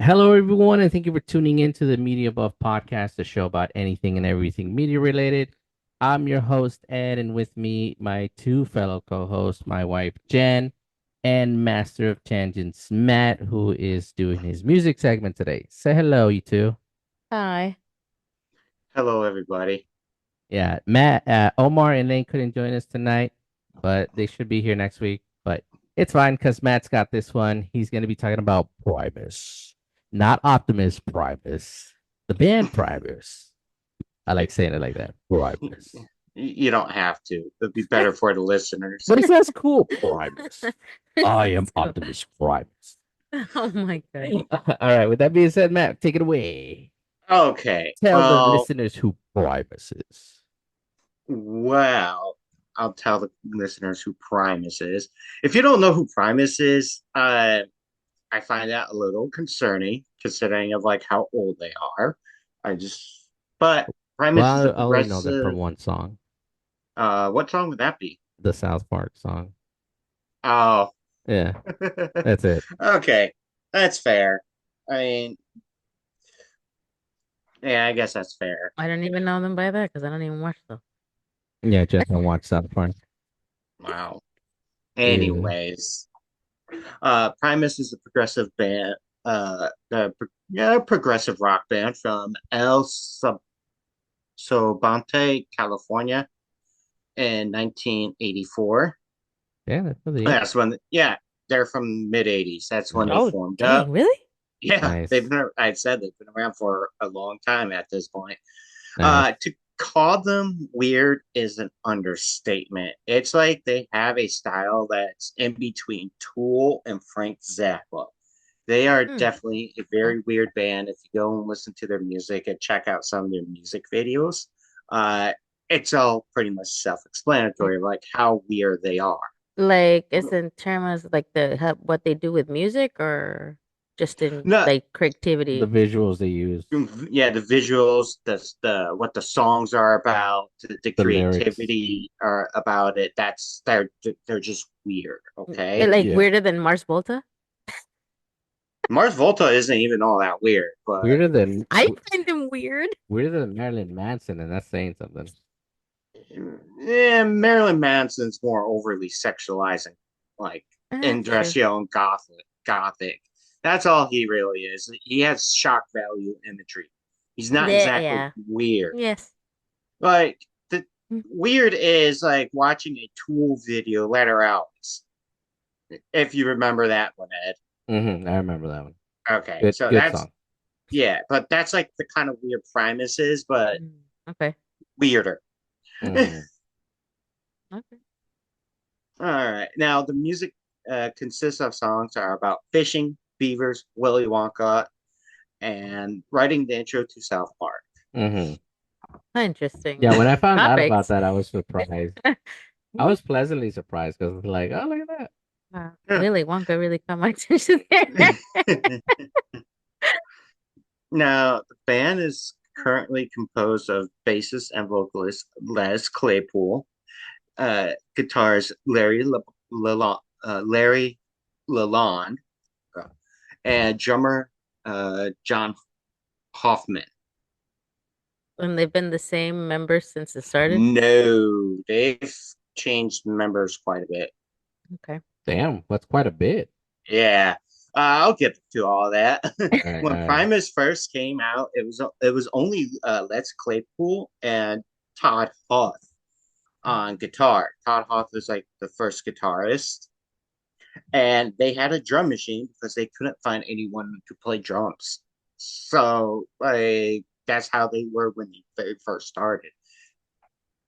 Hello, everyone, and thank you for tuning in to the Media Buff Podcast, the show about anything and everything media related. I'm your host, Ed, and with me, my two fellow co hosts, my wife, Jen, and Master of Tangents, Matt, who is doing his music segment today. Say hello, you two. Hi. Hello, everybody. Yeah, Matt, Omar, and Lane couldn't join us tonight, but they should be here next week. But it's fine because Matt's got this one. He's going to be talking about Primus, not Optimus Primus, the band Primus. I like saying it like that, Primus. You don't have to. It'd be better for the listeners. But it sounds cool, Primus. I am So- Optimus Primus. Oh my god. All right, with that being said, Matt, take it away. Okay. Tell the listeners who Primus is. Well, I'll tell the listeners who Primus is. If you don't know who Primus is, I find that a little concerning, considering of like how old they are. I just, but Primus is a Well, I only know them from progressive. one song, What song would that be? the South Park song. Oh, Yeah, that's it. okay, that's fair. I mean, yeah, I guess that's fair. I don't even know them by that because I don't even watch them. Yeah, just don't watch South Park. Wow. Yeah. Anyways, Primus is a progressive band, progressive rock band from Sobante, California, in 1984. Yeah, that's really it. That's when, yeah, they're from mid 80s. That's when they Nice. Oh, formed dang, up. really? Yeah, Nice. I said they've been around for a long time at this point. Nice. To call them weird is an understatement. It's like they have a style that's in between Tool and Frank Zappa. They are Hmm. definitely a Okay. very weird band. If you go and listen to their music and check out some of their music videos, uh, it's all pretty much self-explanatory, like how weird they are. Like, it's in terms of like what they do with music or just in No, like The creativity? visuals they use, yeah, the visuals, the what the songs are about, the the lyrics. creativity are about it. They're just weird. Okay, Like Yeah. weirder than Mars Volta? Mars Volta isn't even all that weird, but Weirder than I find them weird. weirder than Marilyn Manson, and that's saying something. yeah, Marilyn Manson's more overly sexualizing, like That's true. industrial and gothic. That's all he really is. He has shock value imagery. He's not Yeah, exactly yeah. weird. Yes. Like the weird is like watching a Tool video later out. If you remember that one, Ed. I remember that one. Okay, Good, so good that's song. yeah, but that's like the kind of weird Primus is, but Okay. weirder. All hmm Okay. right, now the music consists of songs are about fishing, beavers, Willy Wonka, and writing the intro to South Park. hmm Interesting Yeah, when I found out about topics. that, I was surprised. I was pleasantly surprised because it's like, oh, look at Willy Wonka really caught my attention there. Now, the band is currently composed of bassist and vocalist Les Claypool, guitars Larry Lalonde, and drummer John Hoffman. And they've been the same members since it started. No, they've changed members quite a bit. Okay. damn, that's quite a bit. Yeah, I'll get to all that. All right, When all right. Primus first came out, it was only Les Claypool and Todd Huth on guitar. Todd Huth was like the first guitarist, and they had a drum machine because they couldn't find anyone to play drums. So like that's how they were when they very first started.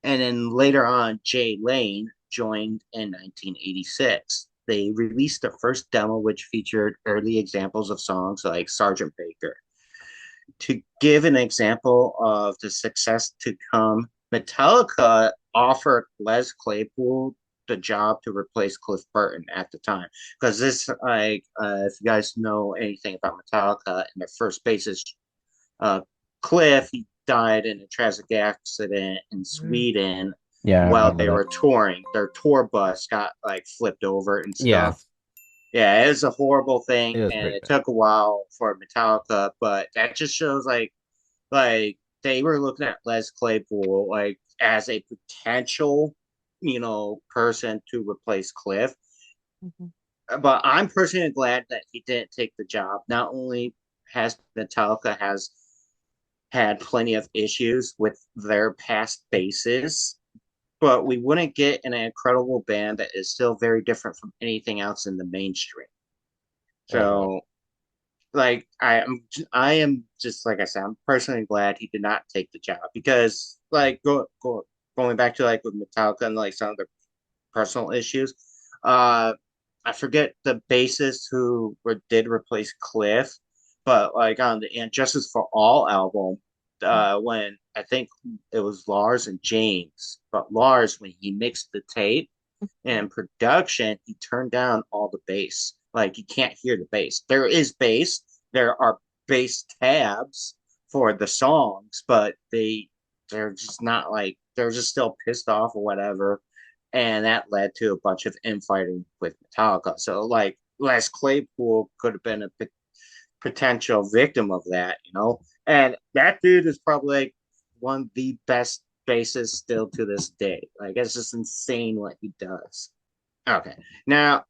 And then later on, Jay Lane joined in 1986. They released their first demo, which featured early examples of songs like Sergeant Baker. To give an example of the success to come, Metallica offered Les Claypool the job to replace Cliff Burton at the time. Because this, like, if you guys know anything about Metallica, and their first bassist, uh, Cliff, he died in a tragic accident in Mm. Sweden Yeah, I while remember they that. were touring. Their tour bus got like flipped over and Yeah, stuff. Yeah, it was a horrible thing, It was and pretty it bad. took a while for Metallica, but that just shows like they were looking at Les Claypool like as a potential, person to replace Cliff. Mhm. But I'm personally glad that he didn't take the job. Not only has Metallica has had plenty of issues with their past bases, but we wouldn't get an incredible band that is still very different from anything else in the mainstream. Hmm. So, like, I am just like I said, I'm personally glad he did not take the job because, like, going back to like with Metallica and like some of the personal issues, uh, I forget the bassist who did replace Cliff, but like on the Injustice for All album, when I think it was Lars and James, but Lars, when he mixed the tape and production, he turned down all the bass. Like you can't hear the bass. There is bass. There are bass tabs for the songs, but they're just not like they're just still pissed off or whatever. And that led to a bunch of infighting with Metallica. So like Les Claypool could have been a potential victim of that. And that dude is probably like one of the best bassists still to this day. Like it's just insane what he does. Okay. Now,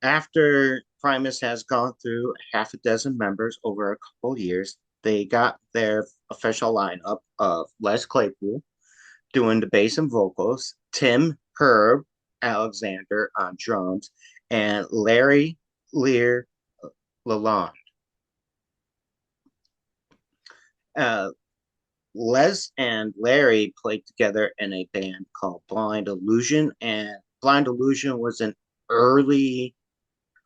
after Primus has gone through half a dozen members over a couple of years, they got their official lineup of Les Claypool doing the bass and vocals, Tim Herb Alexander on drums, and Larry Lear Lalonde. Uh, Les and Larry played together in a band called Blind Illusion, and Blind Illusion was an early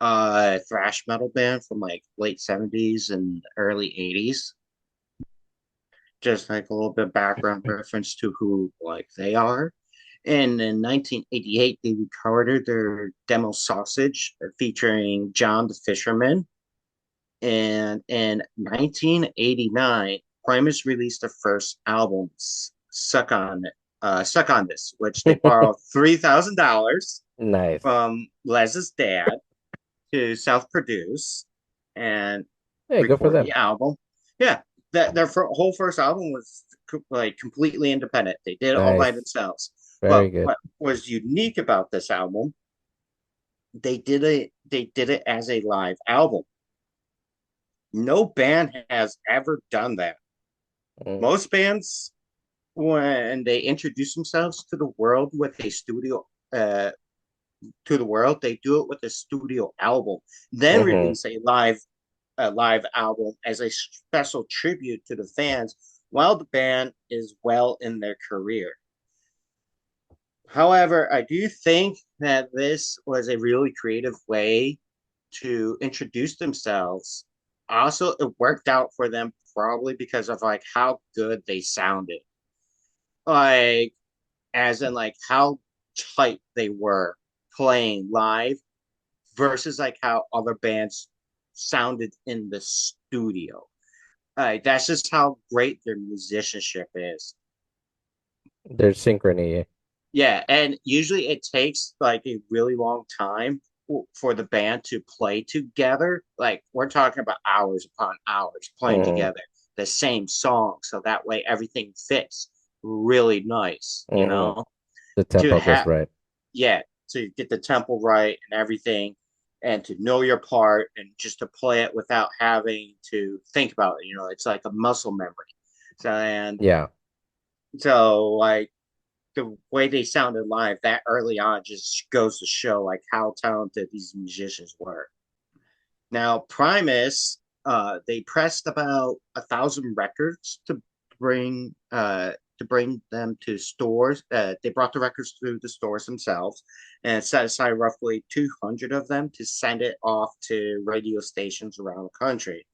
thrash metal band from like late 70s and early 80s. Just like a little bit of background reference to who like they are. And in 1988, they recorded their demo Sausage featuring John the Fisherman. And in 1989, Primus released their first album, Suck on This, which they borrowed $3,000 Nice. from Les's dad to self-produce and Hey, good for record the them. album. Yeah, that their whole first album was like completely independent. They did it all by Nice. themselves. Very But good. what was unique about this album, they did it as a live album. No band has ever done that. Mm. Most bands, when they introduce themselves to the world with a studio to the world, they do it with a studio album, then Hmm. release a live album as a special tribute to the fans while the band is well in their career. However, I do think that this was a really creative way to introduce themselves. Also, it worked out for them probably because of like how good they sounded. Like as in like how tight they were playing live versus like how other bands sounded in the studio. That's just how great their musicianship is. There's synchrony. Yeah, and usually it takes like a really long time for the band to play together. Like we're talking about hours upon hours playing Hmm. together the same song, so that way everything fits really nice, Hmm. The to tempo just have right. yeah, to get the tempo right and everything, and to know your part and just to play it without having to think about it. It's like a muscle memory. Yeah. So like the way they sounded live that early on just goes to show like how talented these musicians were. Now Primus, they pressed about 1,000 records to bring them to stores. They brought the records to the stores themselves and set aside roughly 200 of them to send it off to radio stations around the country,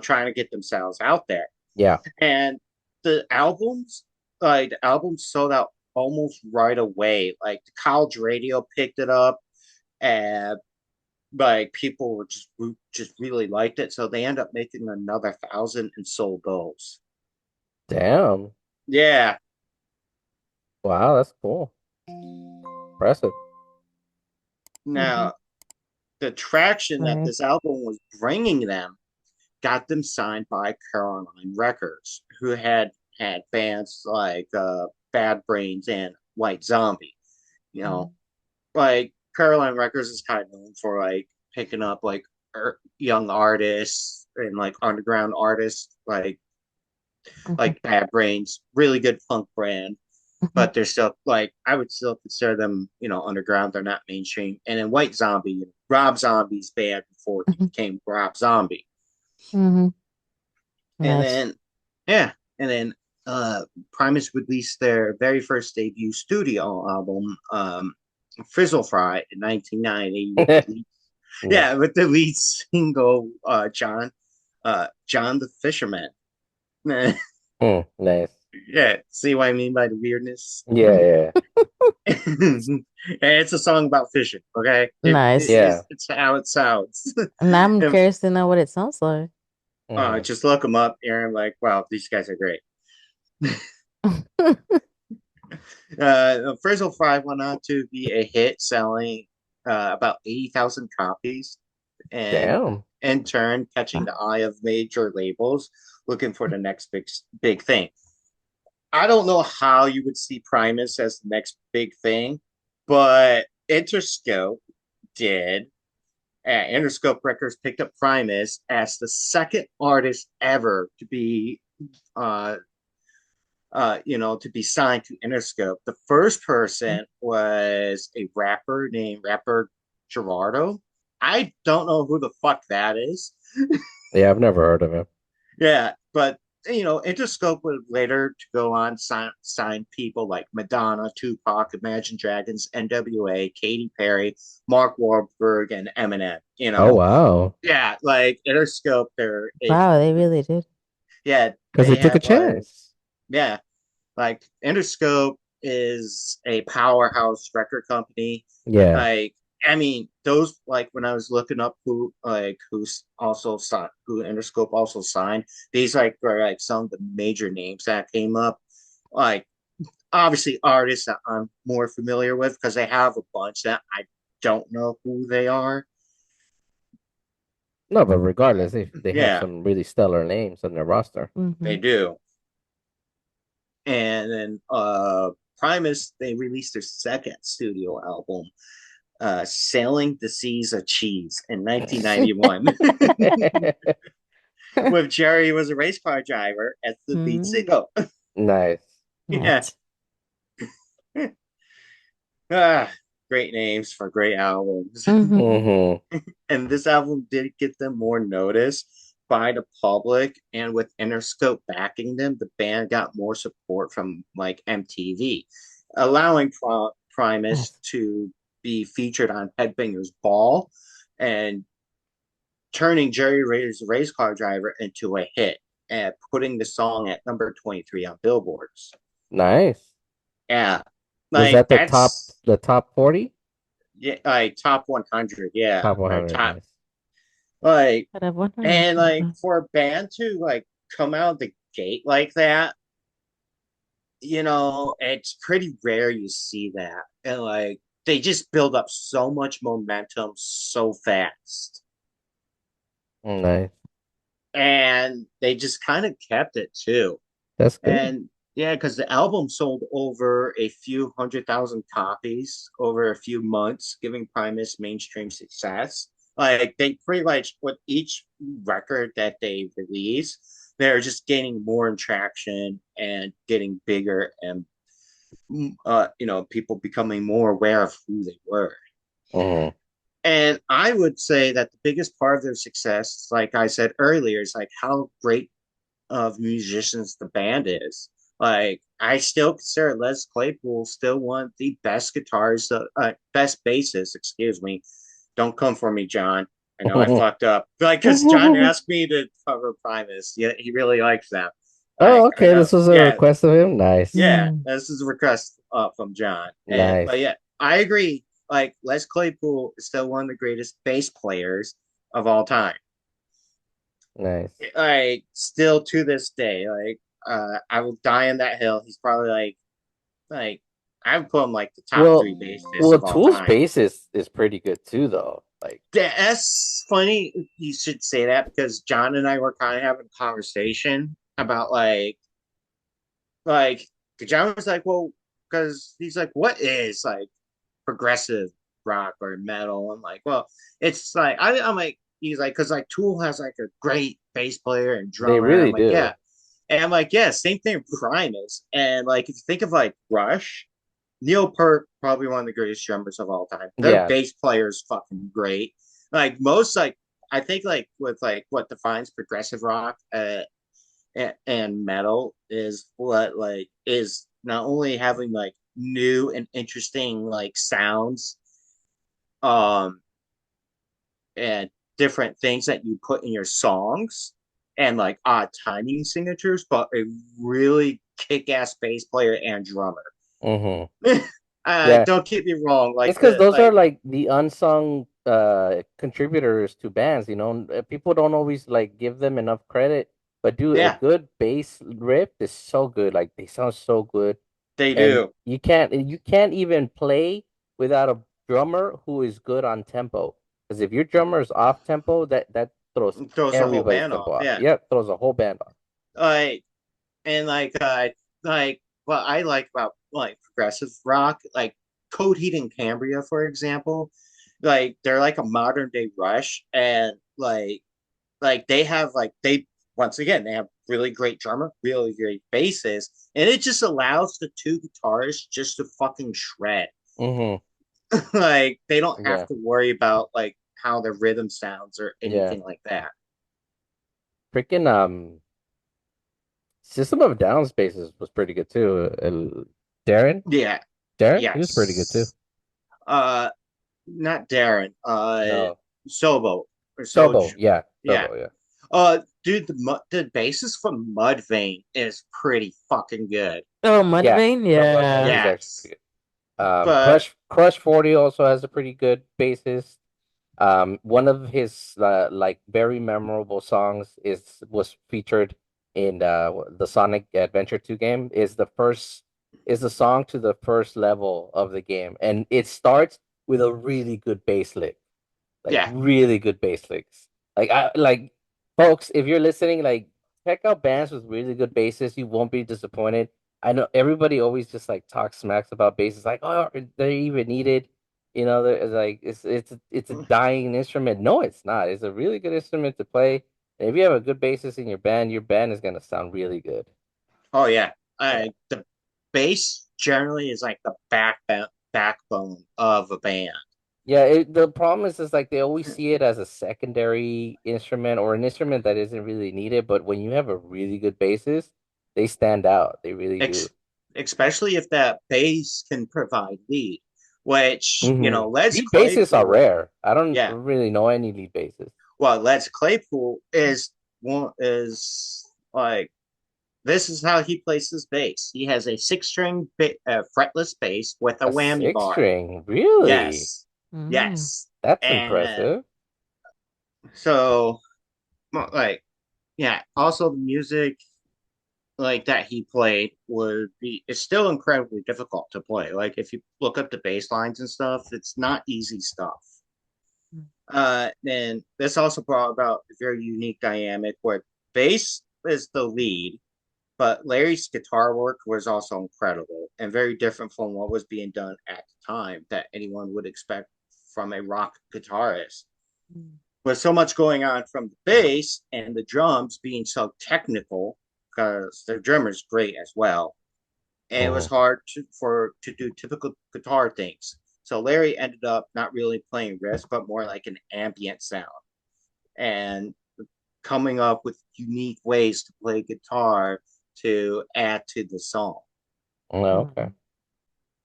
trying to get themselves out there. Yeah. And the albums sold out almost right away. Like the college radio picked it up, and like people were just really liked it, so they end up making another 1,000 and sold those. Damn. Yeah. Wow, that's cool. Impressive. Mhm. Now, the traction that Right. this album was bringing them got them signed by Caroline Records, who had bands like Bad Brains and White Zombie. You know, like Caroline Records is kind of known for like picking up like young artists and like underground artists, Mhm. like Bad Brains, really good punk brand. Mhm. But they're still like I would still consider them, underground. They're not mainstream. And then White Zombie, Rob Zombie's band before he Mhm. became Rob Zombie. Mhm. And Nice. then yeah, and then Primus released their very first debut studio album, Frizzle Fry in 1990 with the lead, Yeah. yeah, with the lead single John the Fisherman. Nice. Yeah, see what I mean by the weirdness? Yeah, yeah, And it's a song about fishing, okay? Nice. yeah. It's how it sounds. And I'm And, curious to know what it sounds like. Mhm. just look them up, Aaron. Like, wow, these guys are great. Frizzle Fry went on to be a hit, selling about 80,000 copies, and Damn. in turn, catching the eye of major labels looking for the next big thing. I don't know how you would see Primus as the next big thing, but Interscope did. Interscope Records picked up Primus as the second artist ever uh, to be signed to Interscope. The first person was a rapper Gerardo. I don't know who the fuck that is. Yeah, I've never heard of him. Yeah, but Interscope would later to go on sign people like Madonna, Tupac, Imagine Dragons, NWA, Katy Perry, Mark Wahlberg, and Eminem. Oh wow. Yeah, like Interscope, Wow, they really did. yeah, Because they they took a have chance. yeah, like Interscope is a powerhouse record company. Yeah. Like, I mean, those like when I was looking up who Interscope also signed, these like were like some of the major names that came up. Like, obviously artists that I'm more familiar with because they have a bunch that I don't know who they are. No, but regardless, they have Yeah, some really stellar names on their roster. they Hmm. do. And then Primus, they released their second studio album, Sailing the Seas of Cheese in 1991, with Jerry was a race car driver as the lead Hmm. single. Nice. Yeah. Nice. Ah, great names for great albums. Hmm. Hmm. And this album did get them more notice by the public, and with Interscope backing them, the band got more support from like MTV, allowing Primus Nice. to be featured on Headbangers Ball and turning Jerry Ray's race car driver into a hit and putting the song at number 23 on Billboards. Nice. Yeah. Was Like that that's the top 40? yeah, like top 100, yeah, Top or 100, top nice. like Out of 100. and like for a band to like come out the gate like that, it's pretty rare you see that. And like they just build up so much momentum so fast. Nice. And they just kind of kept it too. That's good. And yeah, because the album sold over a few 100,000 copies over a few months, giving Primus mainstream success. Like they pretty much with each record that they release, they're just gaining more traction and getting bigger, and people becoming more aware of who they were. Hmm. And I would say that the biggest part of their success, like I said earlier, is like how great of musicians the band is. Like I still consider Les Claypool still one of the best guitarists, best bassist. Excuse me. Don't come for me, John. I know I fucked up. Like, because John asked me to cover Primus. Yeah, he really likes that. Oh, I okay. know. This was a Yeah, request of him. Nice. yeah. Mm. This is a request from John. But Nice. yeah, I agree. Like Les Claypool is still one of the greatest bass players of all time. Nice. Like still to this day, like I will die on that hill. He's probably like I would put him like the top three Well, bassists well, of all Tool's time. bass is pretty good too, though. Like, That's funny. You should say that because John and I were kind of having a conversation about like John was like, well, because he's like, what is like progressive rock or metal? I'm like, well, it's like I'm like, he's like, because like Tool has like a great bass player and they drummer. I'm really like, yeah, do. and I'm like, yeah, same thing with Primus. And like, if you think of like Rush, Neil Peart, probably one of the greatest drummers of all time. Their Yeah. bass player is fucking great. Like most, like I think, like with like what defines progressive rock and metal is what like is not only having like new and interesting like sounds, um, and different things that you put in your songs, and like odd timing signatures, but a really kick-ass bass player and drummer. Mm-hmm. Yeah. Don't get me wrong, It's like because the those are like like the unsung contributors to bands, you know. People don't always like give them enough credit, but dude, a yeah, good bass riff is so good. Like they sound so good, they and do. you can't even play without a drummer who is good on tempo. Because if your drummer is off tempo, that throws It throws the whole everybody's band off. tempo off. Yeah, Yep, throws a whole band off. like and like what I like about like progressive rock, like Code Heat and Cambria, for example, like they're like a modern day Rush, and like they have like they once again they have really great drummer, really great bassist, and it just allows the two guitarists just to fucking shred. Mm-hmm. Like they don't have Yeah, to worry about like how the rhythm sounds or yeah. anything like that. Freaking System of a Down's bassist was pretty good too. Darren, Yeah, Darren, he was pretty good too. yes. Uh, not Darren. No, Sobo or Sobo, Soj. yeah, Yeah. Sobo, yeah. Dude, the bassist from Mudvayne is pretty fucking good. Oh, Yeah, Mudvayne, Mudvayne yeah. is actually Yes, pretty good. but Crush 40 also has a pretty good bassist. One of his like very memorable songs was featured in the Sonic Adventure 2 game. Is the song to the first level of the game, and it starts with a really good bass lick, like yeah. really good bass licks. Like folks, if you're listening, like check out bands with really good basses. You won't be disappointed. I know everybody always just like talks smacks about basses, like oh they're even needed. You know, they're like it's a dying instrument. No, it's not. It's a really good instrument to play. And if you have a good bassist in your band is gonna sound really good. Oh yeah. Yeah. The bass generally is like the backbone of a band. Yeah, the problem is like they always see it as a secondary instrument or an instrument that isn't really needed, but when you have a really good bassist, they stand out. They really do. Ex- Especially if that bass can provide lead, which Les Lead bassists are Claypool. rare. I don't Yeah, really know any lead bassists. well, Les Claypool is like this is how he plays his bass. He has a fretless bass with a A whammy six bar. string, really? Yes, Mm. yes, That's and impressive. so like yeah. Also, the music like that he played would be it's still incredibly difficult to play. Like if you look up the bass lines and stuff, it's not easy stuff. And this also brought about a very unique dynamic where bass is the lead, but Larry's guitar work was also incredible and very different from what was being done at the time that anyone would expect from a rock guitarist. Mm. With so much going on from the bass and the drums being so technical, because the drummer's great as well, and it was Hmm. hard to do typical guitar things. So Larry ended up not really playing riffs, but more like an ambient sound and coming up with unique ways to play guitar to add to the song. Oh, okay. Mm.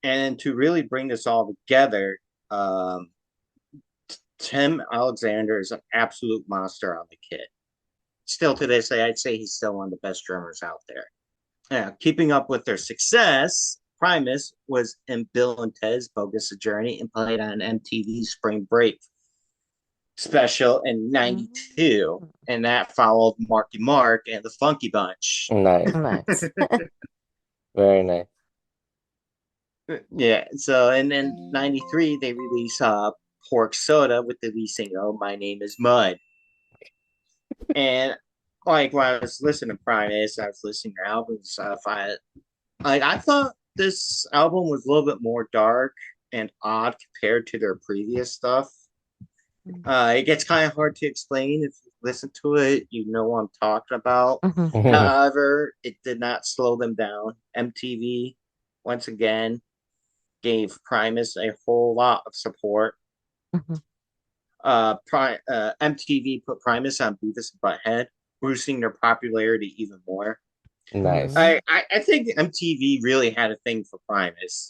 And to really bring this all together, um, Tim Alexander is an absolute monster on the kit. Still to this day, I'd say he's still one of the best drummers out there. Yeah, keeping up with their success, Primus was in Bill and Ted's Bogus Journey and played on MTV Spring Break special in '92, Mm. and that followed Marky Mark and the Funky Bunch. Nice. Nice. Very nice. Yeah, so and then '93 they released Cork Soda with the lead single "My Name Is Mud." And like when I was listening to Primus, I was listening to albums and stuff. I thought this album was a little bit more dark and odd compared to their previous stuff. It gets kind of hard to explain if you listen to it. You know what I'm talking about. Mm-hmm. However, it did not slow them down. MTV, once again, gave Primus a whole lot of support. Mm-hmm. MTV put Primus on Beavis and Butthead, boosting their popularity even more. Nice. I think MTV really had a thing for Primus.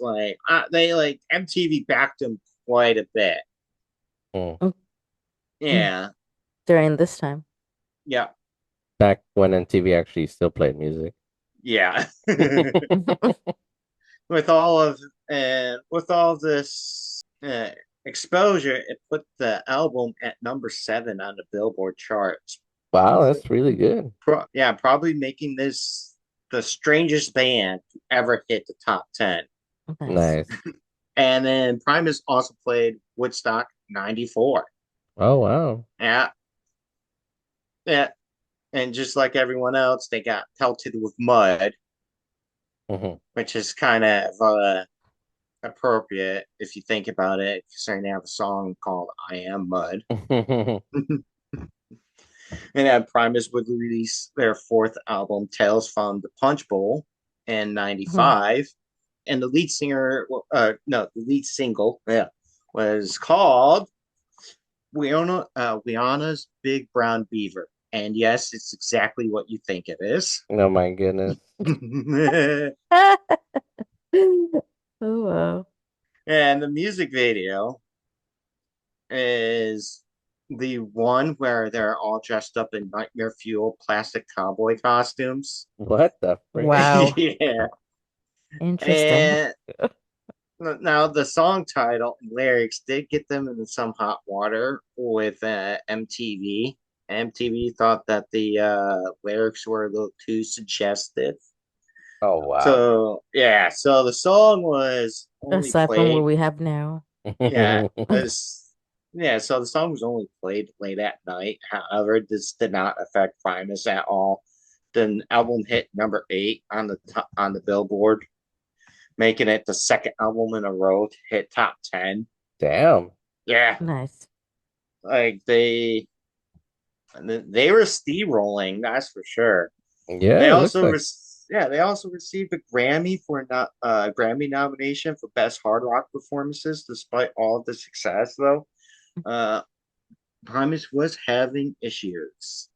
They MTV backed him quite a bit. Mm. Yeah, During this time. yeah, Back when MTV actually still played music. yeah. with all this exposure, it put the album at number 7 on the Billboard charts. Wow, that's really good. Probably making this the strangest band to ever hit the top 10. Nice. And then Primus also played Woodstock 94. Oh, wow. Yeah. Yeah. And just like everyone else, they got pelted with mud, which is kind of appropriate if you think about it, considering they have a song called I Am Mud. And then Primus would release their 4th album, Tales from the Punch Bowl, in 95. And the lead single, was called Wiana's Big Brown Beaver. And yes, it's exactly what you think it is. Oh my goodness. Oh wow. And the music video is the one where they're all dressed up in nightmare fuel plastic cowboy costumes. What the frick? Wow. Yeah. Interesting. And now the song title and lyrics did get them into some hot water with MTV. MTV thought that the lyrics were a little too suggestive. Oh, wow. So the song was only Aside from what played. we have now. So the song was only played late at night. However, this did not affect Primus at all. The album hit number 8 on the Billboard, making it the 2nd album in a row to hit top 10. Damn. Yeah, Nice. like they were steamrolling, that's for sure. Yeah, They it looks also like. they also received a Grammy for not Grammy nomination for best hard rock performances, despite all of the success. Though, Primus was having issues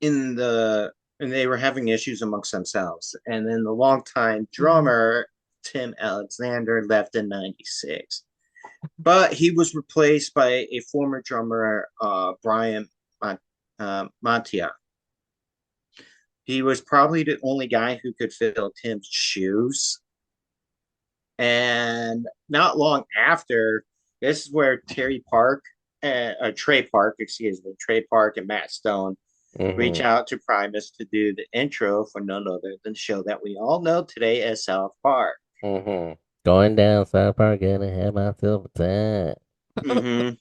and they were having issues amongst themselves. And then the longtime drummer Tim Alexander left in '96, but he was replaced by a former drummer, Brian Montia. He was probably the only guy who could fill Tim's shoes. And not long after, this is where Trey Park, Trey Park and Matt Stone reach out to Primus to do the intro for none other than the show that we all know today as South Park. Going down South Park, gonna have myself a time.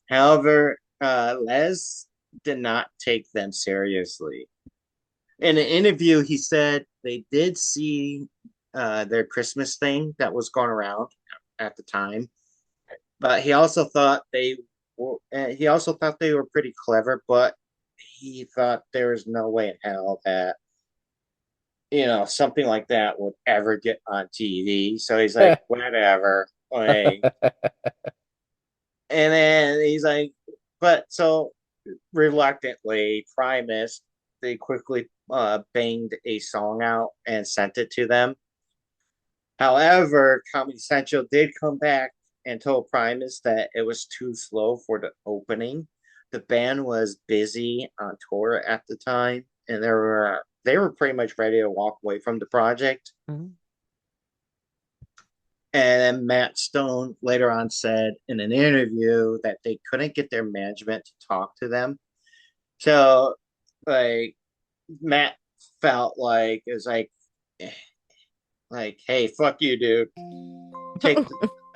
However, Les did not take them seriously. In an interview, he said they did see their Christmas thing that was going around at the time, but he also thought they were pretty clever, but he thought there was no way in hell that something like that would ever get on TV. So he's like, whatever. Like, and then he's like, but so reluctantly, Primus, they quickly banged a song out and sent it to them. However, Comedy Central did come back and told Primus that it was too slow for the opening. The band was busy on tour at the time, and they were pretty much ready to walk away from the project. And then Matt Stone later on said in an interview that they couldn't get their management to talk to them. So, like, Matt felt like it was like, hey, fuck you, dude.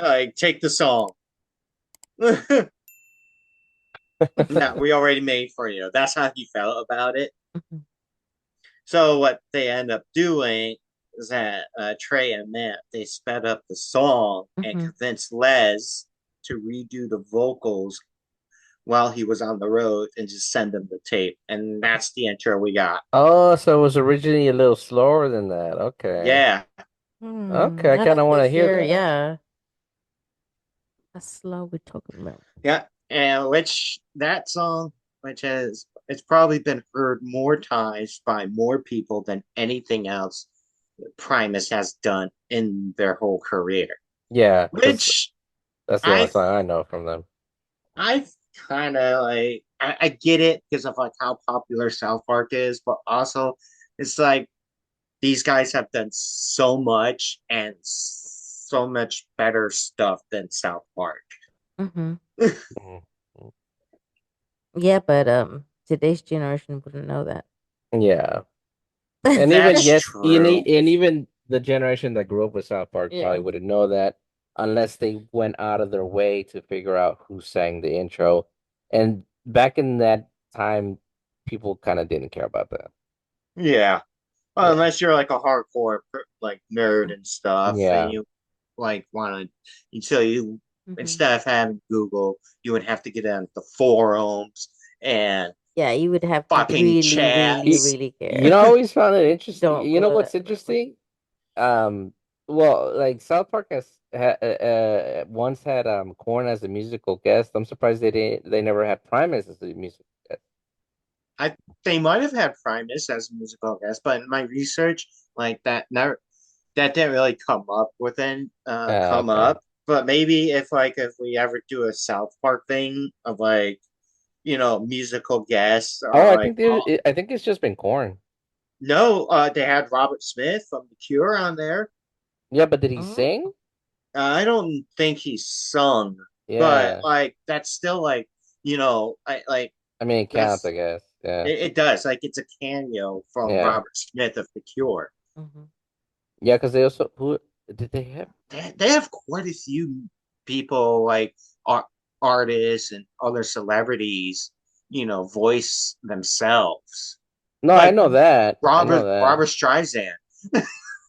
like take the song that we already made for you. That's how he felt about it. Mhm. So what they end up doing is that Trey and Matt they sped up the song and Mhm. convinced Les to redo the vocals while he was on the road and just send them the tape, and that's the intro we got. Oh, so it was originally a little slower than that. Okay. Yeah, Okay, I How kind does of want to this hear year? that. Yeah, how slow we talking about? yeah, and which that song, which has it's probably been heard more times by more people than anything else Primus has done in their whole career. Yeah, because Which that's the only I song I know from them. I kind of like I get it because of like how popular South Park is, but also it's like these guys have done so much and so much better stuff than South Park. Hmm. Mhm. Yeah, but today's generation wouldn't know that. Yeah. And even That's yes, true. and even the generation that grew up with South Park Yeah. probably wouldn't know that unless they went out of their way to figure out who sang the intro. And back in that time, people kind of didn't care about that. Yeah. Well, Yeah. unless you're like a hardcore like nerd and stuff, and Yeah. you like want to, so you Hmm. instead of having Google, you would have to get on the forums and Yeah, you would have to fucking really, really, You, chats. really you care. know, I always found it interesting. Don't You know blow what's that. interesting? Um, well, like South Park has once had Korn as a musical guest. I'm surprised they never had Primus as a musical guest. I They might have had Primus as a musical guest, but in my research, like that didn't really come Okay. up. But maybe if we ever do a South Park thing of like musical guests Oh, or like I think it's just been Korn. no, they had Robert Smith from The Cure on there. Yeah, but did he Oh. sing? I don't think he sung, but Yeah. like that's still like I like I mean, it counts, I that's guess. Yeah. it does like it's a cameo from Yeah. Robert Smith of The Cure. Hmm. Yeah, because they also who did they have? They have quite a few people like art, artists and other celebrities, voice themselves. No, I Like know that. I know Robert Streisand.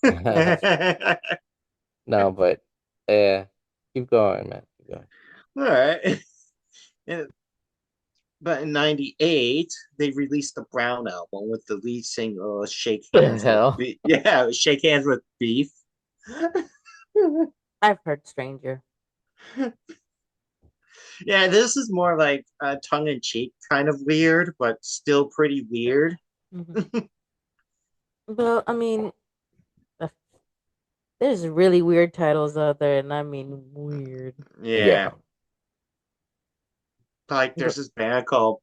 that. No, but keep going, man. Keep going. All right. But in '98, they released the Brown album with the lead single "Shake The Hands with hell? Beef." Yeah, "Shake Hands with Beef." I've heard Stranger. Yeah, this is more like tongue in cheek, kind of weird, but still pretty weird. Hmm. Well, I mean, uh, there's really weird titles out there, and I mean weird. Yeah, Yeah. like there's But this band called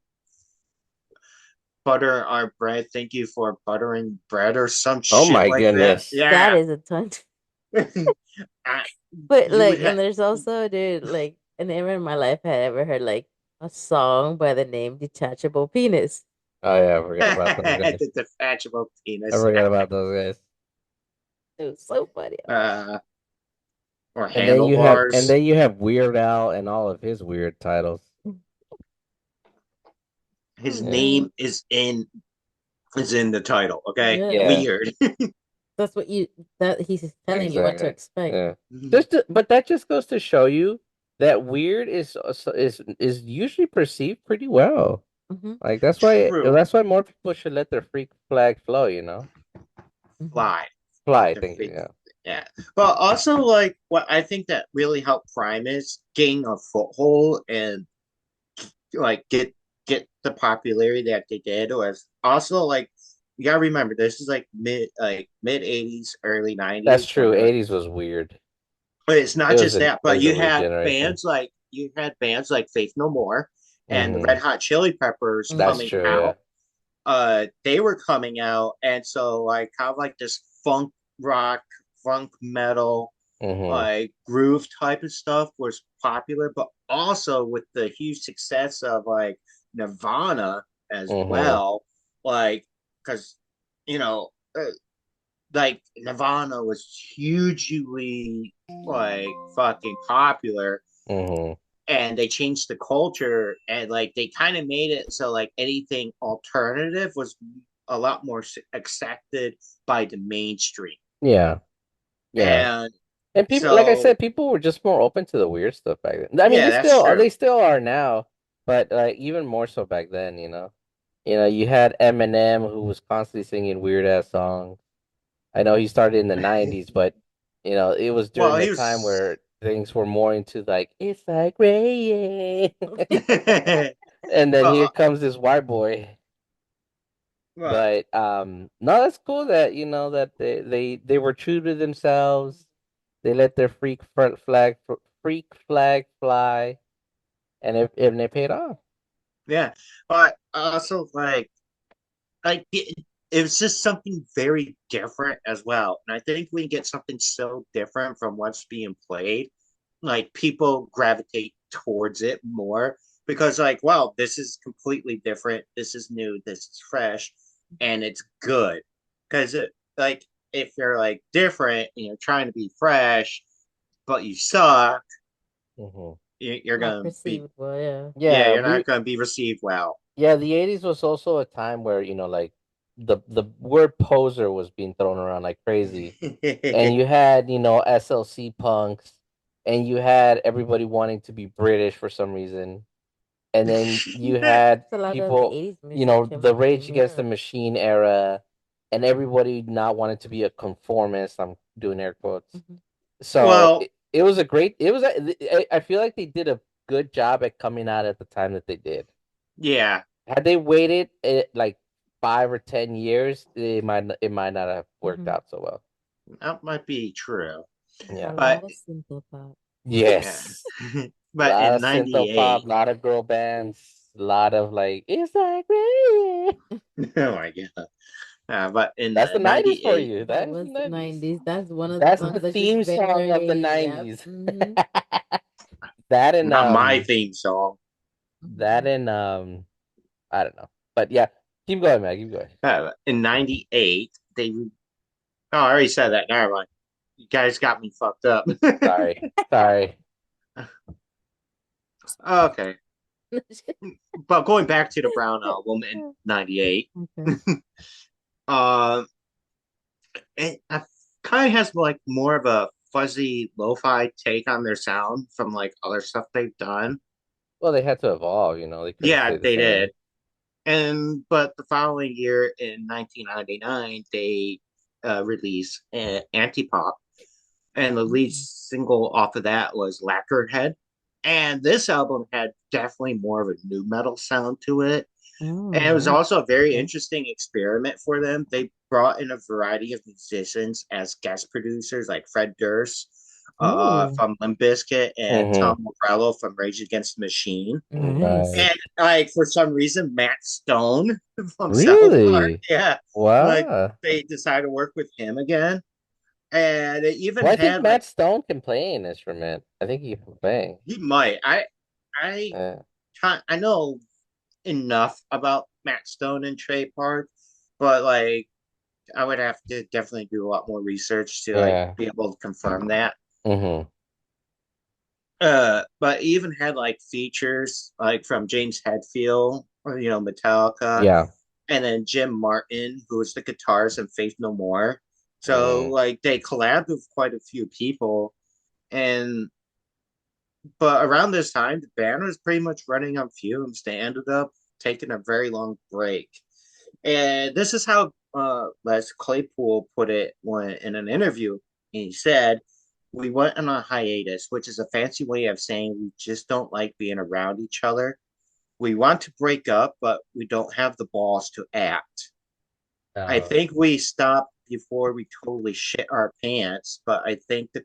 Butter Our Bread. Thank you for buttering bread or some Oh shit my like that. goodness. that Yeah. is a ton. I, But you would like, have and there's also, dude, like, I never in my life had ever heard like a song by the name Detachable Penis. Oh yeah, I forgot about those guys. the detachable I penis. forgot about those guys. It was so funny. uh, or And handlebars. then you have Weird Al and all of his weird titles. His Yeah. name is in the title. Okay, Yeah, Yeah, weird. that's what you that he's telling you what to exactly. expect. Yeah. But that just goes to show you that weird is usually perceived pretty well. Hmm. Like True. that's why more people should let their freak flag flow, you know? Hmm. Fly. Fly, The thank you. freak. Yeah. Yeah. But also like what I think that really helped Primus gain a foothold and like get the popularity that they did was also like you gotta remember this is like mid '80s, early That's '90s when true. 80s was weird. but it's not just that, It but was a weird generation. you had bands like Faith No More and the Red Hmm. Hot Chili Peppers That's coming true, yeah. out. They were coming out, and so like kind of like this funk rock, funk metal, Hmm. like groove type of stuff was popular, but also with the huge success of like Nirvana as Hmm. well, like because you know uh, like Nirvana was hugely like fucking popular, Hmm. and they changed the culture, and like they kind of made it so like anything alternative was a lot more accepted by the mainstream. Yeah, yeah. And And people, like I so said, people were just more open to the weird stuff back then. I mean, yeah, that's true. they still are now, but like even more so back then, you know. You know, you had Eminem who was constantly singing weird ass songs. I know he started in the 90s, but you know, it was during Well, the he time was where things were more into like it's like rain. And then here well, comes this white boy. well, But no, that's cool that you know that they were true to themselves. They let their freak flag fly, and they paid off. yeah, but also like it was just something very different as well. And I think we get something so different from what's being played, like people gravitate towards it more because like, wow, this is completely different. This is new. This is fresh, and it's good. Because like if you're like different and you're trying to be fresh, but you suck, Hmm. you're Not gonna be perceived well, yeah. yeah, Yeah, you're not gonna be received well. the 80s was also a time where you know like the word poser was being thrown around like crazy, and you had you know SLC punks, and you had everybody wanting to be British for some reason. And then you had It's a lot of people, 80s you music know, the came Rage came Against the here. Machine era, and everybody not wanting to be a conformist. I'm doing air quotes. Hmm. So Well, it was a great. I feel like they did a good job at coming out at the time that they did. yeah, Had they waited like 5 or 10 years, it might not have worked Hmm. out so well. that might be true. A Yeah. But lot of simple pop. yeah. Yes. A But lot in of synth pop, 98, a lot of girl bands, a lot of like it's like rain. oh my God. But in That's the 90s for 98, you. That That is the was the 90s. 90s. That's one of the That's the songs that's just theme song of the very, yeah. 90s. Hmm. That and not my theme song. that and I don't know. But yeah, keep going, man. Keep going. In 98, oh, I already said that. Never mind. You guys got me fucked up. Sorry. Sorry. Okay. But going back to the Brown album in 98, Okay. um, it kind of has like more of a fuzzy lo-fi take on their sound from like other stuff they've done. Well, they had to evolve, you know. They couldn't Yeah, stay the they same. did. And but the following year in 1999, they released Antipop, and the lead Mhm. single off of that was Lacquerhead. And this album had definitely more of a new metal sound to it. And it was Oh, also a very okay. interesting experiment for them. They brought in a variety of musicians as guest producers, like Fred Durst Oh, from Limp Bizkit and Mm-hmm. Tom Morello from Rage Against the Machine. nice. Right. And like for some reason, Matt Stone from South Park, Really? yeah, like Wow. they decided to work with him again. And it even Well, I think had like Matt Stone can play an instrument. I think he can play. he might. I Uh, I know enough about Matt Stone and Trey Park, but like I would have to definitely do a lot more research to like yeah. be able to confirm that. Mm-hmm. But he even had like features like from James Hetfield or Metallica, Yeah. and then Jim Martin, who was the guitarist in Faith No More. So Mm. like they collabed with quite a few people, and but around this time the band was pretty much running on fumes. They ended up taking a very long break. And this is how Les Claypool put it when in an interview. He said, "We went on a hiatus, which is a fancy way of saying we just don't like being around each other. We want to break up, but we don't have the balls to act. I Oh. think we stopped before we totally shit our pants, but I think the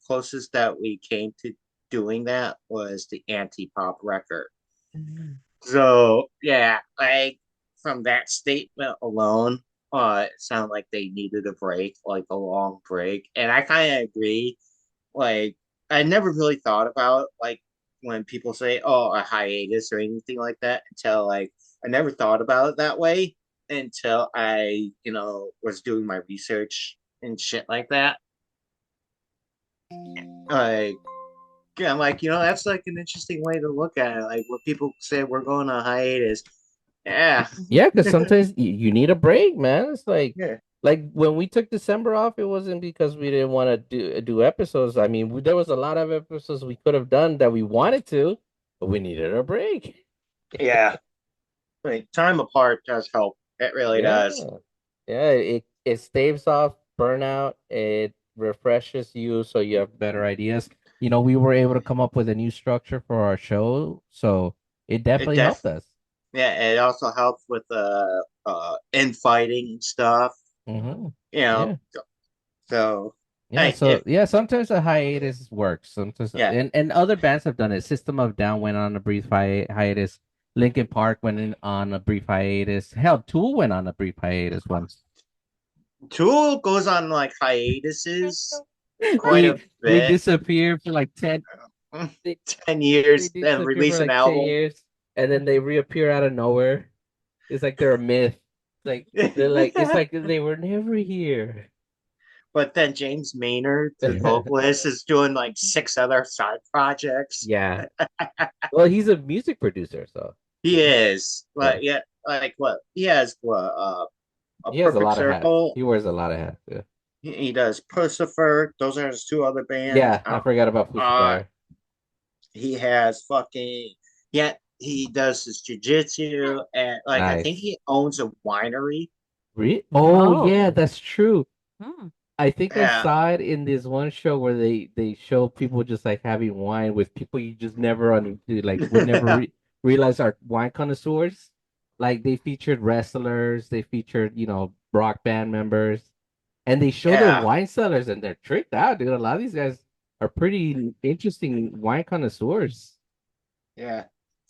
closest that we came to doing that was the anti-pop record." Mhm. So yeah, like from that statement alone, it sounded like they needed a break, like a long break. And I kind of agree. Like I never really thought about like when people say, "Oh, a hiatus" or anything like that until like I never thought about it that way. until I, was doing my research and shit like that. Like, yeah, I'm like, that's like an interesting way to look at it. Like when people say we're going on hiatus, yeah, Yeah, because sometimes you need a break, man. It's yeah, like when we took December off, it wasn't because we didn't want to do episodes. I mean, there was a lot of episodes we could have done that we wanted to, but we needed a break. yeah. Like time apart does help. It really Yeah. does. Yeah, it staves off burnout. It refreshes you so you have better ideas. We were able to come up with a new structure for our show, so it It definitely def helped us. Yeah, it also helps with infighting and stuff. Hmm. You know, Yeah. so Yeah, hey, so if yeah, sometimes a hiatus works. Sometimes yeah, and other bands have done it. System of Down went on a brief hiatus. Linkin Park went on a brief hiatus. Hell, Tool went on a brief hiatus once. Tool goes on like hiatuses quite We a they bit. disappeared for like 10 they, 10 years, they then disappear for release an like 10 album. years and then they reappear out of nowhere. It's like they're a myth. It's like they were never here. But then James Maynard, the vocalist, is doing like six other side projects. Yeah. Well, he's a music producer, so He is, yeah. like, yeah, like what he has, what a He has a perfect lot of hats. circle. He wears a lot of hats. Yeah. He does Pussifer. Those are his two other bands. Yeah, I forgot about Pussy Uh, Fire. he has fucking yeah. He does his jujitsu and like I think Nice. he owns a winery. Oh Oh. yeah, that's true. Hmm. I think I Yeah, saw it in this one show where they show people just like having wine with people you just never understood, like would never realize are wine connoisseurs. Like they featured wrestlers, they featured rock band members, and they show their yeah, wine cellars, and they're tricked out, dude. A lot of these guys are pretty interesting wine connoisseurs. yeah.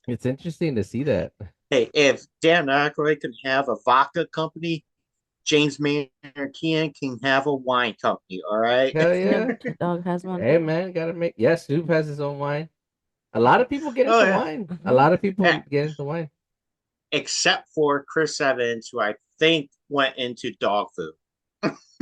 It's interesting to see that. Hey, if Dan Aykroyd can have a vodka company, James Maynard Keenan can have a wine company. All right. Hell yeah. Snoop Dogg has one Hey too. man, gotta make yeah, Snoop has his own wine. A lot of people get Oh into yeah. wine. A Hmm. lot of people Yeah. get into wine. Except for Chris Evans, who I think went into dog food.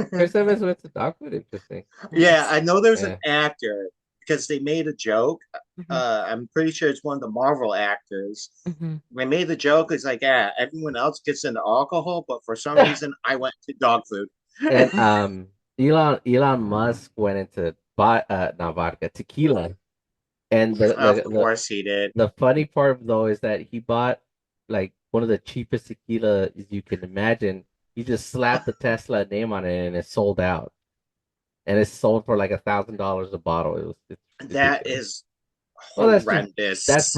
Chris Evans went to Dogwood. Interesting. Yeah, I know there's an Yeah. actor because they made a joke. Hmm. I'm pretty sure it's one of the Marvel actors. Hmm. They made the joke. It's like, yeah, everyone else gets into alcohol, but for some reason, I went to dog food. And Elon Musk went into not vodka, tequila. And Of course, he did. the funny part though is that he bought like one of the cheapest tequila you can imagine. He just slapped the Tesla name on it and it sold out. And it's sold for like $1,000 a bottle. It's That ridiculous. is Well, horrendous. that's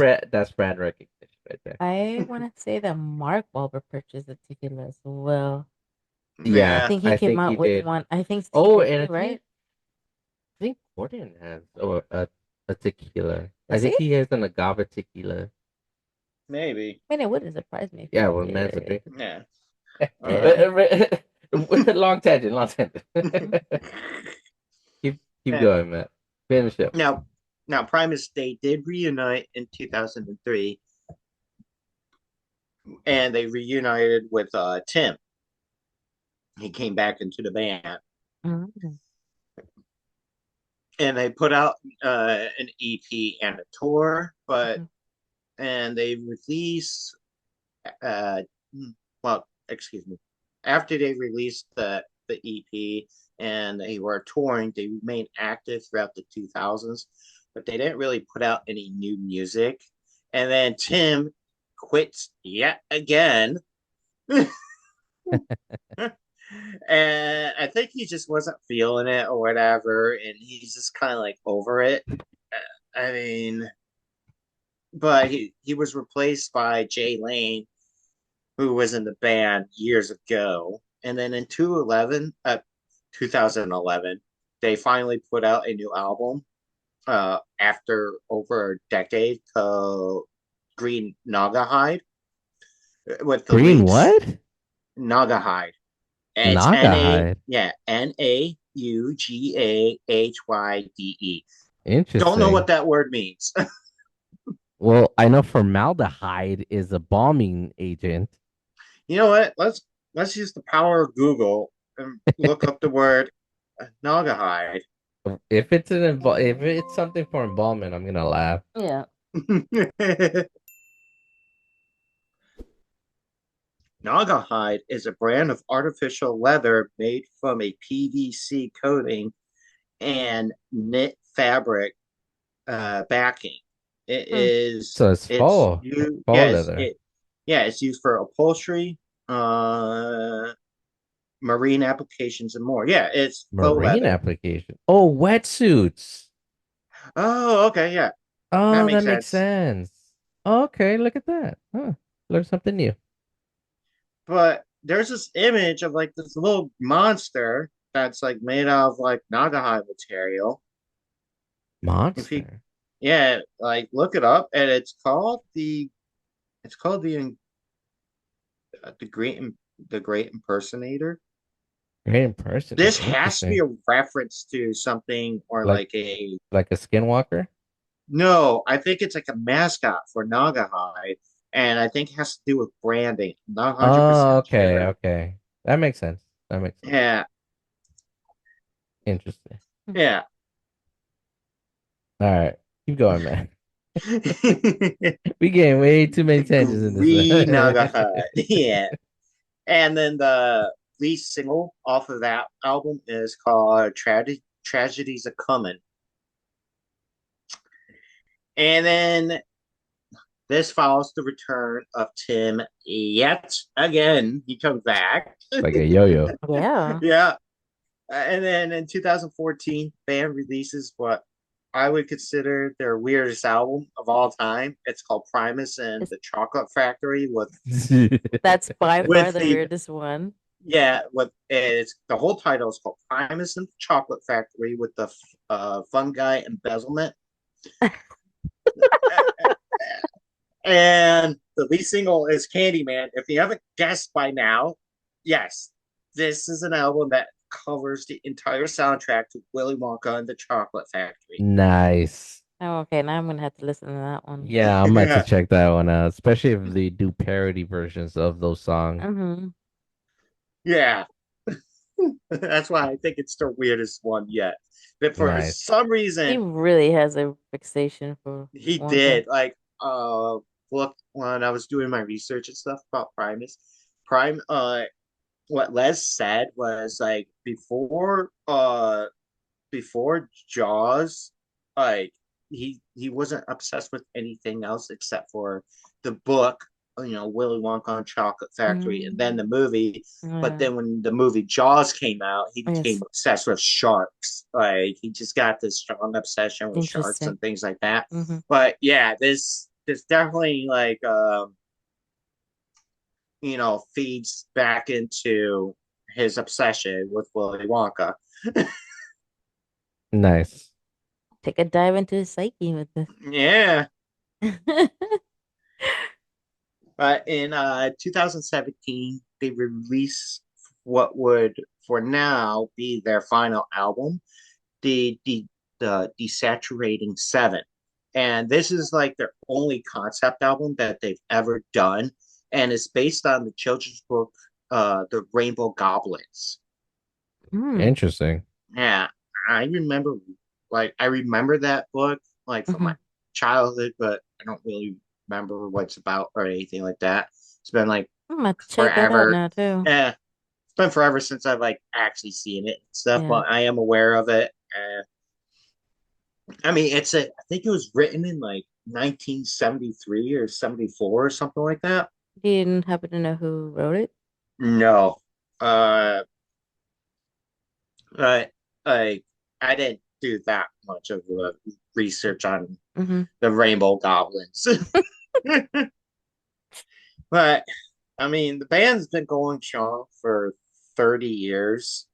brand recognition right there. I want to say that Mark Wahlberg purchased a tequila as well. I Yeah, Yeah, think he I came think he out with did. one. I think he Oh, did and too, right? I think Gordon has a tequila. I Does he? think he has an agave tequila. maybe. I mean, it wouldn't surprise me if Yeah, he well, man's a did. drinker. Yeah. Yeah. Long tangent, long tangent. Mhm. Keep Yeah. going, Matt. Finish up. Now, Primus they did reunite in 2003, and they reunited with Tim. He came back into the band, Mhm. and they put out an EP and a tour, Mhm. and they released uh, well, excuse me, after they released the EP and they were touring, they remained active throughout the 2000s, but they didn't really put out any new music. And then Tim quits yet again. And I think he just wasn't feeling it or whatever, and he's just kind of like over it. I mean, but he was replaced by Jay Lane, who was in the band years ago. And then in 2011, they finally put out a new album after over a decade called Green Naugahyde with the Green leads what? Naugahyde. It's Naugahyde. Naugahde. Don't know what Interesting. that word means. Well, I know formaldehyde is a bombing agent. You know what? Let's use the power of Google and look up the word Naugahyde. If it's something for embalmment, I'm gonna laugh. Yeah. Naugahyde is a brand of artificial leather made from a PVC coating and knit fabric backing. It Hmm. is So it's it's faux, you faux leather, yeah, it's used for upholstery, marine applications and more. Yeah, it's faux marine leather. application. Oh, wetsuits. Oh, okay, yeah. That Oh, makes that makes sense. sense. Okay, look at that. Huh. Learn something new. But there's this image of like this little monster that's like made out of like Naugahyde material. If you Monster. yeah, like look it up and it's called the great impersonator. Great This impersonator. has to be Interesting. a reference to something or Like like a like a skinwalker. no, I think it's like a mascot for Naugahyde, and I think it has to do with branding. I'm not 100% Oh, okay, sure. okay. That makes sense. That makes sense. Yeah, Interesting. yeah. All right. Keep going, man. We getting way too many tangents in this Green one. Naugahyde. Yeah. And then the lead single off of that album is called Tragedies Are Coming. And then this follows the return of Tim yet again. He comes back. Like a yo-yo. Yeah. Yeah. And then in 2014, band releases what I would consider their weirdest album of all time. It's called Primus and It's, the Chocolate Factory that's by far with the the weirdest one. yeah, with it's the whole title is called Primus and the Chocolate Factory with the fungi embezzlement. And the lead single is Candyman. If you haven't guessed by now, yes, this is an album that covers the entire soundtrack to Willy Wonka and the Chocolate Factory. Nice. Oh, okay. Now I'm gonna have to listen to that one. Yeah, I'm about to check that one out, especially if they do parody versions of those songs. Mm-hmm. Yeah, that's why I think it's the weirdest one yet. But for Nice. some He reason, really has a fixation for he Wonka. did like look when I was doing my research and stuff about Primus. Prime what Les said was like before Jaws, like he wasn't obsessed with anything else except for the book, Willy Wonka and Chocolate Factory, and then the Mm, movie. But yeah. then when the movie Jaws came out, he became Yes. obsessed with sharks. Like he just got this strong obsession with sharks Interesting. and things like that. Mm-hmm. But yeah, this definitely like feeds back into his obsession with Willy Wonka. Nice. Take a dive into his psyche with this. Yeah. But in 2017, they released what would, for now, be their final album, the Desaturating Seven, and this is like their only concept album that they've ever done, and it's based on the children's book, The Rainbow Goblins. Hmm. Interesting. Yeah, I remember, I remember that book like from Mm-hmm. my childhood, but I don't really remember what it's about or anything like that. It's been like I'm gonna have to check that out forever. now too. Yeah, it's been forever since I've like actually seen it and stuff, Yeah. but I am aware of it. I mean, I think it was written in like 1973 or 74 or something like that. You didn't happen to know who wrote it? No, uh, I, I didn't do that much of research on Mm-hmm. the Rainbow Goblins. But I mean, the band's been going strong for 30 years,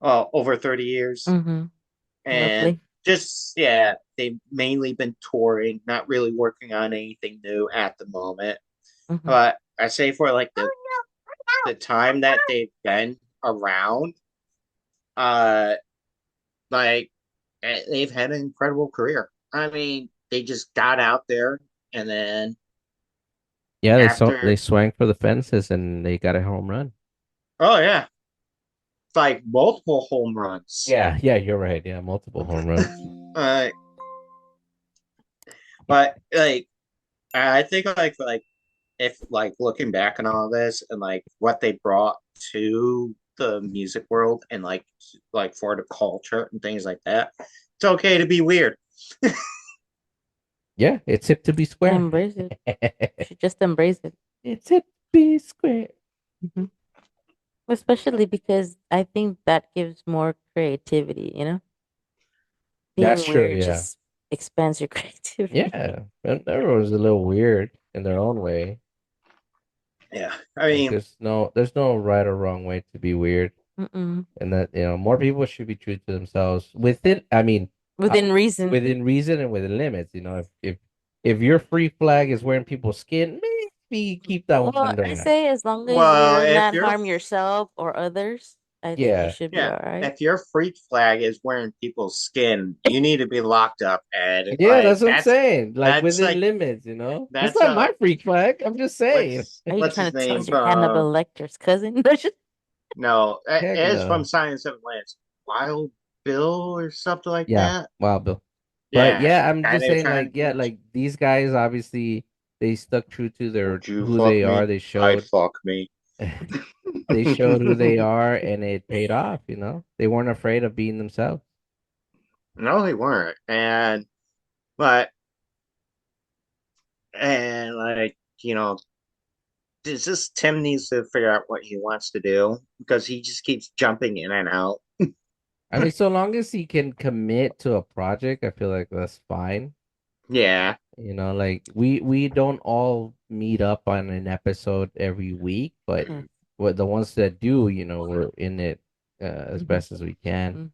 over 30 years. Mm-hmm. And Roughly. just, yeah, they've mainly been touring, not really working on anything new at the moment. Mm-hmm. But I say for like the time that they've been around, uh, like they've had an incredible career. I mean, they just got out there and then Yeah, they after. swang for the fences and they got a home run. Oh yeah, it's like multiple home runs. Yeah, yeah, you're right. Yeah, multiple home runs. Uh, but like I think like if like looking back on all this and like what they brought to the music world and like for the culture and things like that, it's okay to be weird. Yeah, it's hip to be square. Embrace it. You should just embrace it. It's hip to be square. Hmm. Especially because I think that gives more creativity, you know? That's Being true. weird Yeah, just expands your creativity. yeah. And everyone's a little weird in their own way. Yeah, I Like mean, there's no right or wrong way to be weird, Mm-mm. and that more people should be true to themselves within. I mean, uh, Within reason. within reason and within limits. If your free flag is wearing people's skin, maybe keep that one Well, under I wraps. say as long as well, you're if not you're harm yourself or others, I think you Yeah, should be yeah, all right. if your freak flag is wearing people's skin, you need to be locked up, and yeah, like that's what I'm saying. Like that's within like limits. That's that's not my freak flag. I'm just saying. Are you what's trying his to tell name us you're Hannibal from. Lecter's cousin? No, it Heck is from no. Science of Lance. Wild Bill or something like Yeah, that. Wild Bill. But Yeah, yeah, I'm guy just they were saying, trying like, to yeah, catch. like these guys obviously they stuck true to their Would you who fuck they are. me? They I'd showed fuck me. they showed who they are, and it paid off. They weren't afraid of being themselves. No, they weren't. But and like it's just Tim needs to figure out what he wants to do because he just keeps jumping in and out. I mean, so long as he can commit to a project, I feel like that's fine. Yeah, Like we don't all meet up on an episode every week, but Mm, what the ones that do, we're in it as mhm, best as we can.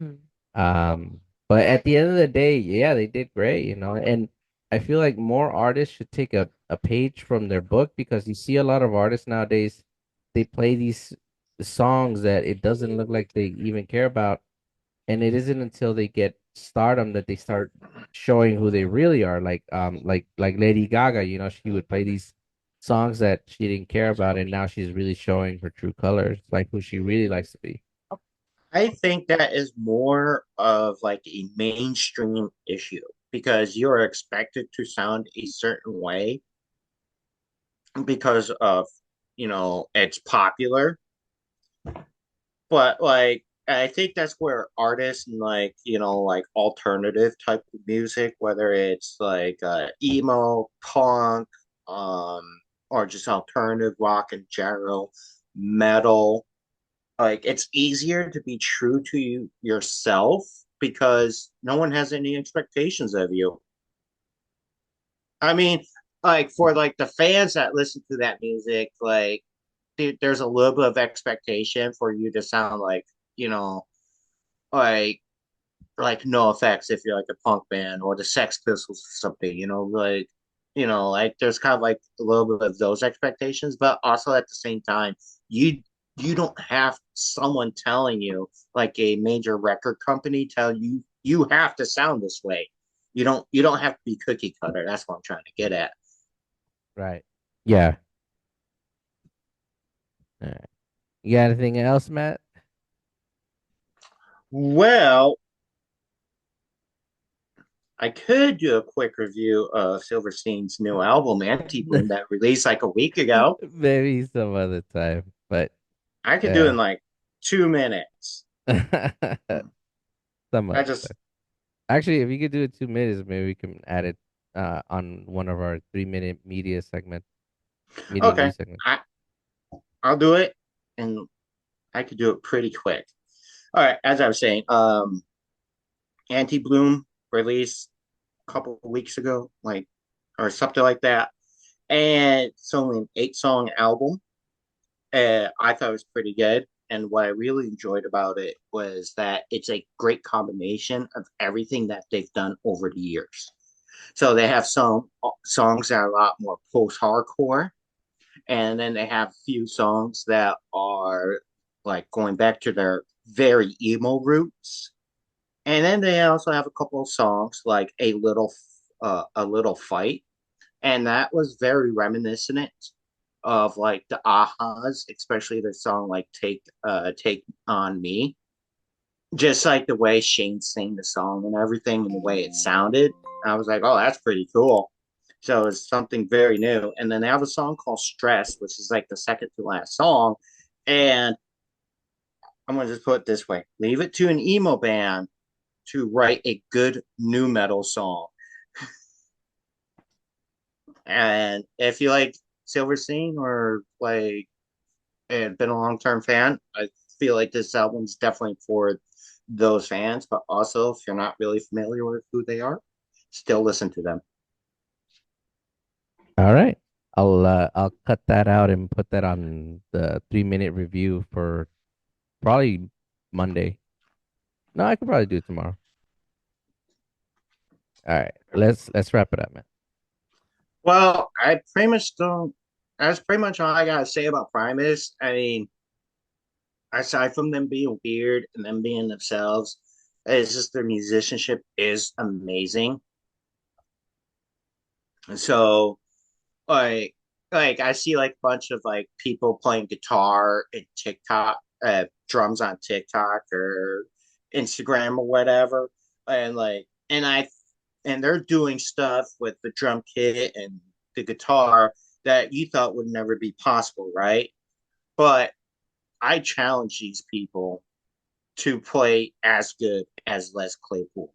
mhm. But at the end of the day, yeah, they did great. And I feel like more artists should take a page from their book because you see a lot of artists nowadays, they play these songs that it doesn't look like they even care about, and it isn't until they get stardom that they start showing who they really are. Like Lady Gaga, she would play these songs that she didn't care about, and now she's really showing her true colors, like who she really likes to be. I think that is more of like a mainstream issue because you're expected to sound a certain way because of it's popular. But like I think that's where artists and like alternative type of music, whether it's like emo, punk, um, or just alternative rock in general, metal, like it's easier to be true to yourself because no one has any expectations of you. I mean, like for like the fans that listen to that music, like there's a little bit of expectation for you to sound you know, like no effects if you're like a punk band or the Sex Pistols or something, like there's kind of like a little bit of those expectations, but also at the same time, you don't have someone telling you like a major record company tell you have to sound this way. You don't have to be cookie cutter. That's what I'm trying to get at. Right. Yeah. All right. You got anything else, Matt? Well, I could do a quick review of Silverstein's new album, Anti Bloom, that released like a week ago. Maybe some other time, but I could do it yeah. in like 2 minutes. Some I other just time. Actually, if you could do it 2 minutes, maybe we can add it on one of our 3 minute media okay. news segment. I'll do it, and I could do it pretty quick. All right, as I was saying, Anti Bloom released a couple of weeks ago, like or something like that, and it's only an 8 song album. I thought it was pretty good. And what I really enjoyed about it was that it's a great combination of everything that they've done over the years. So they have some songs that are a lot more post-hardcore, and then they have a few songs that are like going back to their very emo roots. And then they also have a couple of songs like a little fight, and that was very reminiscent of like the ahas, especially their song like Take on Me. Just like the way Shane sang the song and everything and the way it sounded. I was like, oh, that's pretty cool. So it's something very new. And then they have a song called Stress, which is like the second to last song. And I'm gonna just put it this way: leave it to an emo band to write a good new metal song. And if you like Silverstein or like and been a long term fan, I feel like this album's definitely for those fans. But also, if you're not really familiar with who they are, still listen to them. All right. I'll cut that out and put that on the 3 minute review for probably Monday. No, I could probably do it tomorrow. All right. Let's wrap it up, man. Well, I pretty much don't. That's pretty much all I gotta say about Primus. I mean, aside from them being weird and them being themselves, it's just their musicianship is amazing. And so like I see like a bunch of like people playing guitar and TikTok, drums on TikTok or Instagram or whatever, and and they're doing stuff with the drum kit and the guitar that you thought would never be possible, right? But I challenge these people to play as good as Les Claypool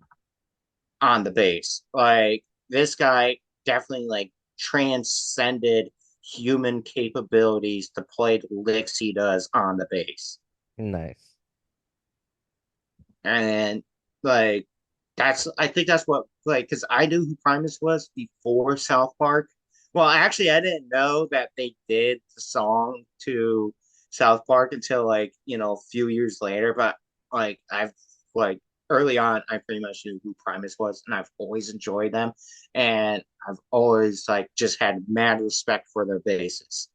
on the bass. Like this guy definitely like transcended human capabilities to play the licks he does on the bass. Nice. And like that's I think that's what like because I knew who Primus was before South Park. Well, actually, I didn't know that they did the song to South Park until like a few years later. But I've like early on, I pretty much knew who Primus was, and I've always enjoyed them, and I've always like just had mad respect for their basses.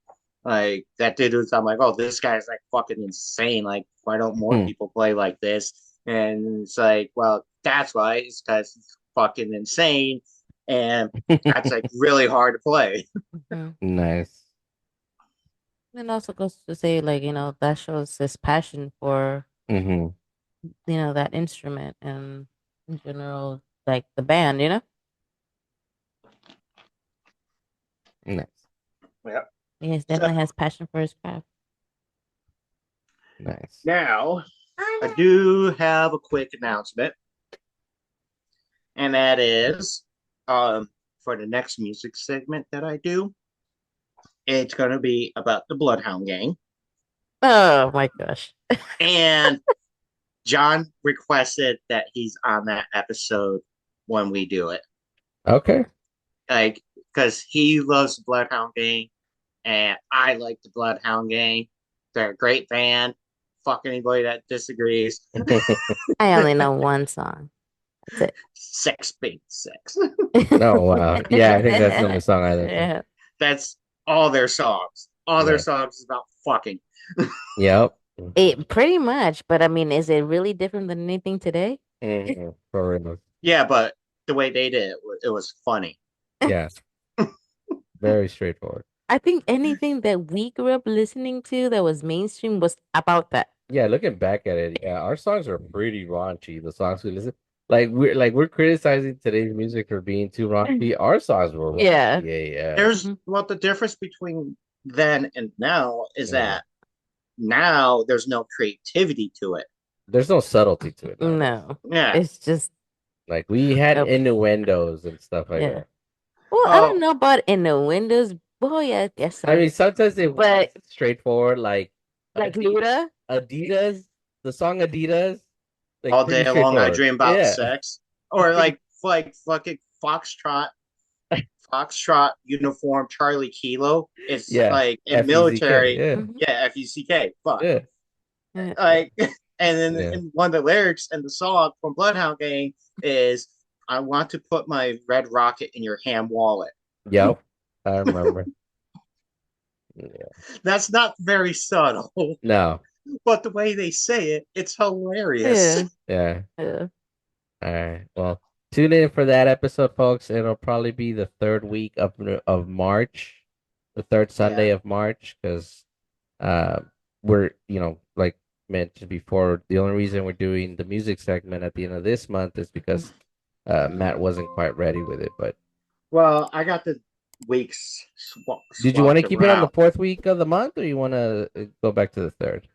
Like that dude was, I'm like, oh, this guy's like fucking insane. Like, why don't more Hmm. people play like this? And it's like, well, that's why it's because it's fucking insane, and that's like really hard to play. Mhm. Nice. And also goes to say, like, that shows his passion for, Mm-hmm. that instrument and in general, like the band. Nice. Yeah. He So definitely has passion for his craft. Nice. now I do have a quick announcement, and that is for the next music segment that I do, it's going to be about the Bloodhound Gang. Oh my gosh. And John requested that he's on that episode when we do it. Okay. Like, because he loves the Bloodhound Gang, and I like the Bloodhound Gang. They're a great band. Fuck anybody that disagrees. I only know one song. That's Sex, big sex. it. Oh wow. Yeah, I think that's the only song I listen. Yeah. That's all their songs. All their Yeah. songs is about fucking. Yep. It pretty much, but I mean, is it really different than anything today? Mhm. For real. Yeah, but the way they did it, it was funny. Yeah. Very straightforward. I think anything that we grew up listening to that was mainstream was about that. Yeah, looking back at it, yeah, our songs are pretty raunchy. The songs we listen, like we're criticizing today's music for being too raunchy. Our songs were raunchy. Yeah. Yeah. There's Mhm. what the difference between then and now is Mhm. that now there's no creativity to it. There's no subtlety to it nowadays. No, Yeah. it's just Like we had nope. innuendos and stuff like Yeah. that. Well, I don't Oh, know about in the windows. Well, yeah, I guess I so. mean, sometimes they But straightforward, like like Luda, Adidas, the song Adidas, like all pretty day long I straightforward. dream about Yeah. sex. Or like fucking Foxtrot uniform Charlie Kilo. It's Yeah. like in FEZK. military, Yeah. mhm, yeah, FUCK. Fuck. Yeah. yeah. Like and then Yeah. in one of the lyrics in the song from Bloodhound Gang is I want to put my red rocket in your ham wallet. Yep. I remember. Yeah. That's not very subtle, No. but the way they say it, it's hilarious. Yeah. Yeah. Yeah. All right. Well, tune in for that episode, folks. It'll probably be the third week of March. the third Yeah. Sunday of March, because uh, we're, like mentioned before, the only reason we're doing the music segment at the end of this month is because Matt wasn't quite ready with it. But Well, I got the weeks did you want to swapped keep it on the around. fourth week of the month, or you want to go back to the third?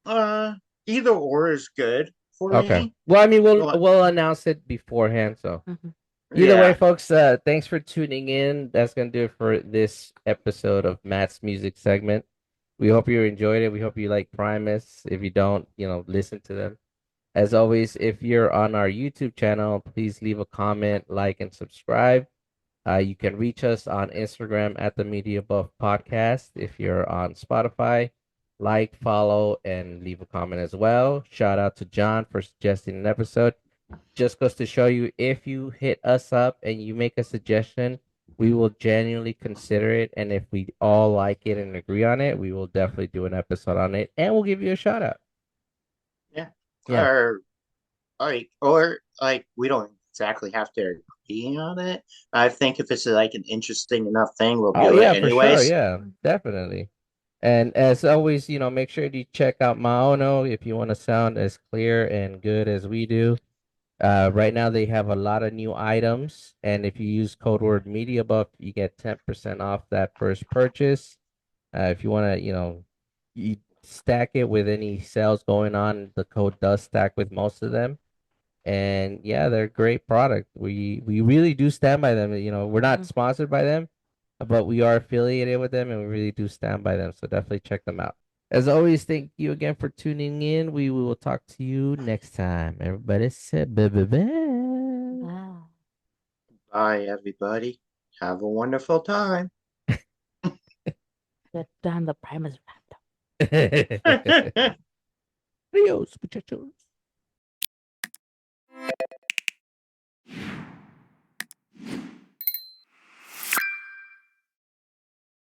Uh, Either or is good for Okay. me. Well, I mean, we'll Well, we'll announce it beforehand. So Mhm. either way, yeah, folks, thanks for tuning in. That's gonna do it for this episode of Matt's music segment. We hope you enjoyed it. We hope you like Primus. If you don't, listen to them. As always, if you're on our YouTube channel, please leave a comment, like, and subscribe. You can reach us on Instagram at the Media Buff Podcast. If you're on Spotify, like, follow, and leave a comment as well. Shout out to John for suggesting an episode. Just goes to show you, if you hit us up and you make a suggestion, we will genuinely consider it. And if we all like it and agree on it, we will definitely do an episode on it and we'll give you a shout out. yeah. Yeah. Or like we don't exactly have to agree on it. I think if it's like an interesting enough thing, we'll Oh do it yeah, for sure. anyways. Yeah, definitely. And as always, make sure to check out Maono if you want to sound as clear and good as we do. Right now they have a lot of new items, and if you use code word MediaBuff, you get 10% off that first purchase. If you want to, you stack it with any sales going on, the code does stack with most of them. And yeah, they're a great product. We really do stand by them. We're not Mhm. sponsored by them, but we are affiliated with them, and we really do stand by them. So definitely check them out. As always, thank you again for tuning in. We will talk to you next time. Everybody say bye bye bye. Wow. Bye, everybody. Have a wonderful time. That time the Primus wrapped up. Adios, muchachos.